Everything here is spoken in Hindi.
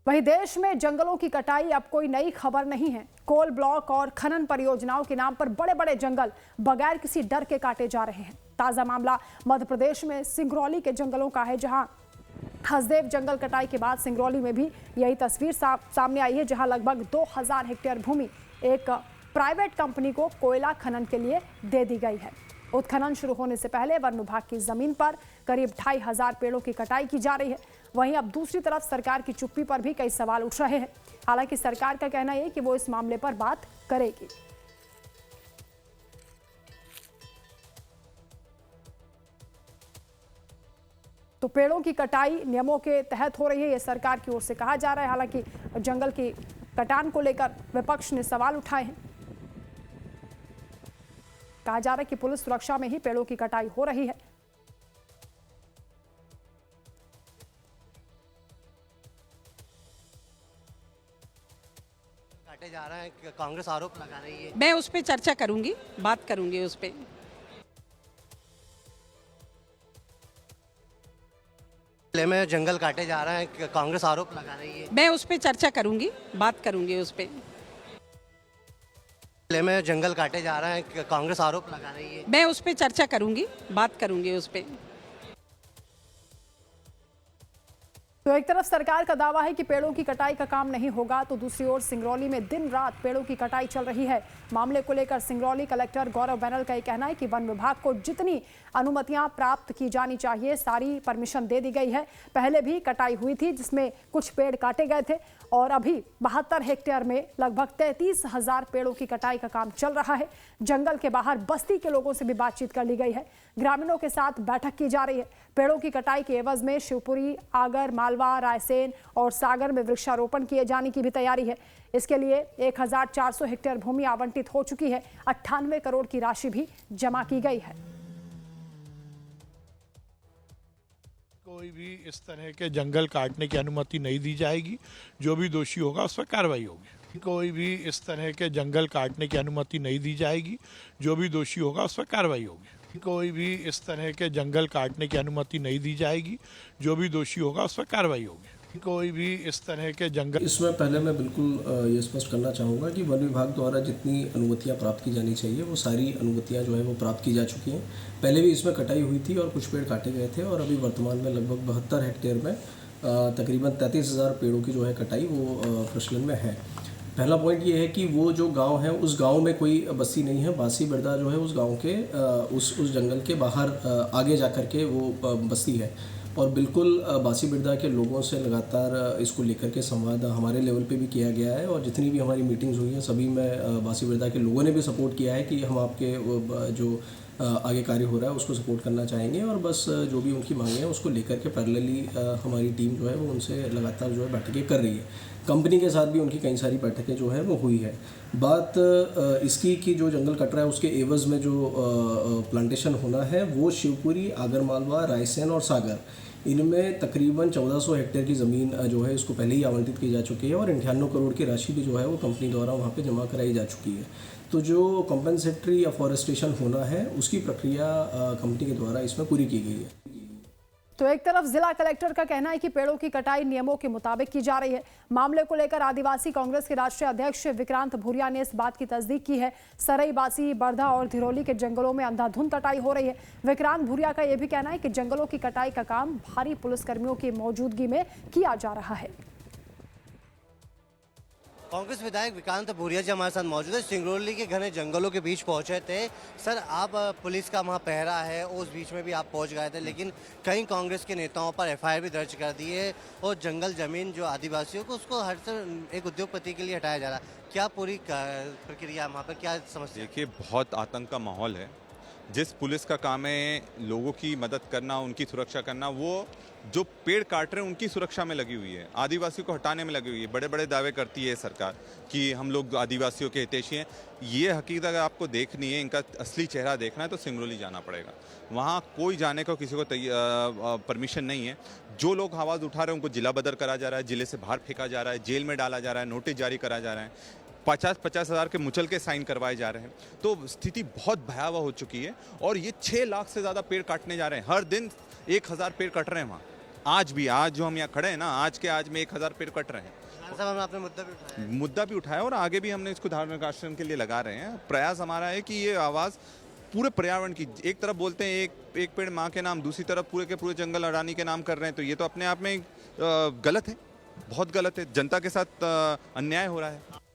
वहीं देश में जंगलों की कटाई अब कोई नई खबर नहीं है। कोल ब्लॉक और खनन परियोजनाओं के नाम पर बड़े बड़े जंगल बगैर किसी डर के काटे जा रहे हैं। ताजा मामला मध्य प्रदेश में सिंगरौली के जंगलों का है, जहां हसदेव जंगल कटाई के बाद सिंगरौली में भी यही तस्वीर सामने आई है, जहां लगभग 2000 हेक्टेयर भूमि एक प्राइवेट कंपनी को कोयला खनन के लिए दे दी गई है। उत्खनन शुरू होने से पहले वन विभाग की जमीन पर करीब 2500 पेड़ों की कटाई की जा रही है। वहीं अब दूसरी तरफ सरकार की चुप्पी पर भी कई सवाल उठ रहे हैं। हालांकि सरकार का कहना है कि वो इस मामले पर बात करेगी। तो पेड़ों की कटाई नियमों के तहत हो रही है, यह सरकार की ओर से कहा जा रहा है। हालांकि जंगल की कटान को लेकर विपक्ष ने सवाल उठाए हैं। कहा जा रहा है कि पुलिस सुरक्षा में ही पेड़ों की कटाई हो रही है। काटे जा रहा है, कांग्रेस आरोप लगा रही है। मैं उस पर चर्चा करूंगी, बात करूंगी उस पर। में जंगल काटे जा रहा है, कांग्रेस आरोप लगा रही है। मैं उस पर चर्चा करूंगी, बात करूंगी उस पर। में जंगल काटे जा रहा है, कांग्रेस आरोप लगा रही है। मैं उस पर चर्चा करूंगी, बात करूंगी उस पर। तो एक तरफ सरकार का दावा है कि पेड़ों की कटाई का काम नहीं होगा, तो दूसरी ओर सिंगरौली में दिन रात पेड़ों की कटाई चल रही है। मामले को लेकर सिंगरौली कलेक्टर गौरव बैनल का यह कहना है कि वन विभाग को जितनी अनुमतियां प्राप्त की जानी चाहिए सारी परमिशन दे दी गई है। पहले भी कटाई हुई थी, जिसमें कुछ पेड़ काटे गए थे, और अभी 72 हेक्टेयर में लगभग 33,000 पेड़ों की कटाई का काम चल रहा है। जंगल के बाहर बस्ती के लोगों से भी बातचीत कर ली गई है। ग्रामीणों के साथ बैठक की जा रही है। पेड़ों की कटाई के एवज में शिवपुरी, आगर, मालवा, रायसेन और सागर में वृक्षारोपण किए जाने की भी तैयारी है। इसके लिए 1400 हेक्टेयर भूमि आवंटित हो चुकी है। 98 करोड़ की राशि भी जमा की गई है। कोई भी इस तरह के जंगल काटने की अनुमति नहीं दी जाएगी। जो भी दोषी होगा उस पर कार्रवाई होगी। कोई भी इस तरह के जंगल काटने की अनुमति नहीं दी जाएगी। जो भी दोषी होगा उस पर कार्रवाई होगी। कोई भी इस तरह के जंगल काटने की अनुमति नहीं दी जाएगी। जो भी दोषी होगा उस पर कार्रवाई होगी। कोई भी इस तरह के जंगल इसमें पहले मैं बिल्कुल ये स्पष्ट करना चाहूँगा कि वन विभाग द्वारा जितनी अनुमतियाँ प्राप्त की जानी चाहिए वो सारी अनुमतियाँ जो है वो प्राप्त की जा चुकी हैं। पहले भी इसमें कटाई हुई थी और कुछ पेड़ काटे गए थे, और अभी वर्तमान में लगभग 72 हेक्टेयर में तकरीबन 33,000 पेड़ों की जो है कटाई वो प्रचलन में है। पहला पॉइंट ये है कि वो जो गांव है उस गांव में कोई बस्ती नहीं है। बासी बिरदा जो है उस गांव के उस जंगल के बाहर आगे जा कर के वो बस्ती है, और बिल्कुल बासी बिरदा के लोगों से लगातार इसको लेकर के संवाद हमारे लेवल पे भी किया गया है। और जितनी भी हमारी मीटिंग्स हुई हैं सभी में बासी बिरदा के लोगों ने भी सपोर्ट किया है कि हम आपके जो आगे कार्य हो रहा है उसको सपोर्ट करना चाहेंगे, और बस जो भी उनकी मांगे हैं उसको लेकर के पैरेलली हमारी टीम जो है वो उनसे लगातार जो है बैठकें कर रही है। कंपनी के साथ भी उनकी कई सारी बैठकें जो है वो हुई है। बात इसकी कि जो जंगल कट रहा है उसके एवज में जो प्लांटेशन होना है वो शिवपुरी, आगरमालवा, रायसेन और सागर, इनमें तकरीबन 1400 हेक्टेयर की ज़मीन जो है इसको पहले ही आवंटित की जा चुकी है, और 98 करोड़ की राशि भी जो है वो कंपनी द्वारा वहाँ पे जमा कराई जा चुकी है। तो जो कॉम्पेंसेटरी अफॉरेस्टेशन होना है उसकी प्रक्रिया कंपनी के द्वारा इसमें पूरी की गई है। तो एक तरफ जिला कलेक्टर का कहना है कि पेड़ों की कटाई नियमों के मुताबिक की जा रही है। मामले को लेकर आदिवासी कांग्रेस के राष्ट्रीय अध्यक्ष विक्रांत भूरिया ने इस बात की तस्दीक की है। सरई, बासी, बर्धा और धिरोली के जंगलों में अंधाधुंध कटाई हो रही है। विक्रांत भूरिया का यह भी कहना है कि जंगलों की कटाई का काम भारी पुलिसकर्मियों की मौजूदगी में किया जा रहा है। कांग्रेस विधायक विक्रांत भूरिया जी हमारे साथ मौजूद है। सिंगरौली के घने जंगलों के बीच पहुंचे थे। सर, आप पुलिस का वहाँ पहरा है, उस बीच में भी आप पहुंच गए थे, लेकिन कई कांग्रेस के नेताओं पर एफआईआर भी दर्ज कर दी है, और जंगल जमीन जो आदिवासियों को उसको हर एक उद्योगपति के लिए हटाया जा रहा है। क्या पूरी प्रक्रिया वहाँ पर क्या समस्या? देखिए, बहुत आतंक का माहौल है। जिस पुलिस का काम है लोगों की मदद करना, उनकी सुरक्षा करना, वो जो पेड़ काट रहे हैं उनकी सुरक्षा में लगी हुई है, आदिवासियों को हटाने में लगी हुई है। बड़े बड़े दावे करती है सरकार कि हम लोग आदिवासियों के हितैषी हैं। ये हकीकत अगर आपको देखनी है, इनका असली चेहरा देखना है तो सिंगरौली जाना पड़ेगा। वहाँ कोई जाने को किसी को परमिशन नहीं है। जो लोग आवाज़ उठा रहे हैं उनको जिला बदर करा जा रहा है, जिले से बाहर फेंका जा रहा है, जेल में डाला जा रहा है, नोटिस जारी करा जा रहा है, 50-50 हज़ार के मुचल के साइन करवाए जा रहे हैं। तो स्थिति बहुत भयावह हो चुकी है, और ये 6 लाख से ज़्यादा पेड़ काटने जा रहे हैं। हर दिन 1000 पेड़ कट रहे हैं वहाँ। आज भी, आज जो हम यहाँ खड़े हैं ना, आज के आज में 1000 पेड़ कट रहे हैं। साहब हमने आपने मुद्दा भी उठाया है। मुद्दा भी उठाया और आगे भी हमने इसको धार्मिक आश्रम के लिए लगा रहे हैं। प्रयास हमारा है कि ये आवाज़ पूरे पर्यावरण की, एक तरफ बोलते हैं एक पेड़ माँ के नाम, दूसरी तरफ पूरे के पूरे जंगल अडानी के नाम कर रहे हैं, तो ये तो अपने आप में गलत है, बहुत गलत है। जनता के साथ अन्याय हो रहा है।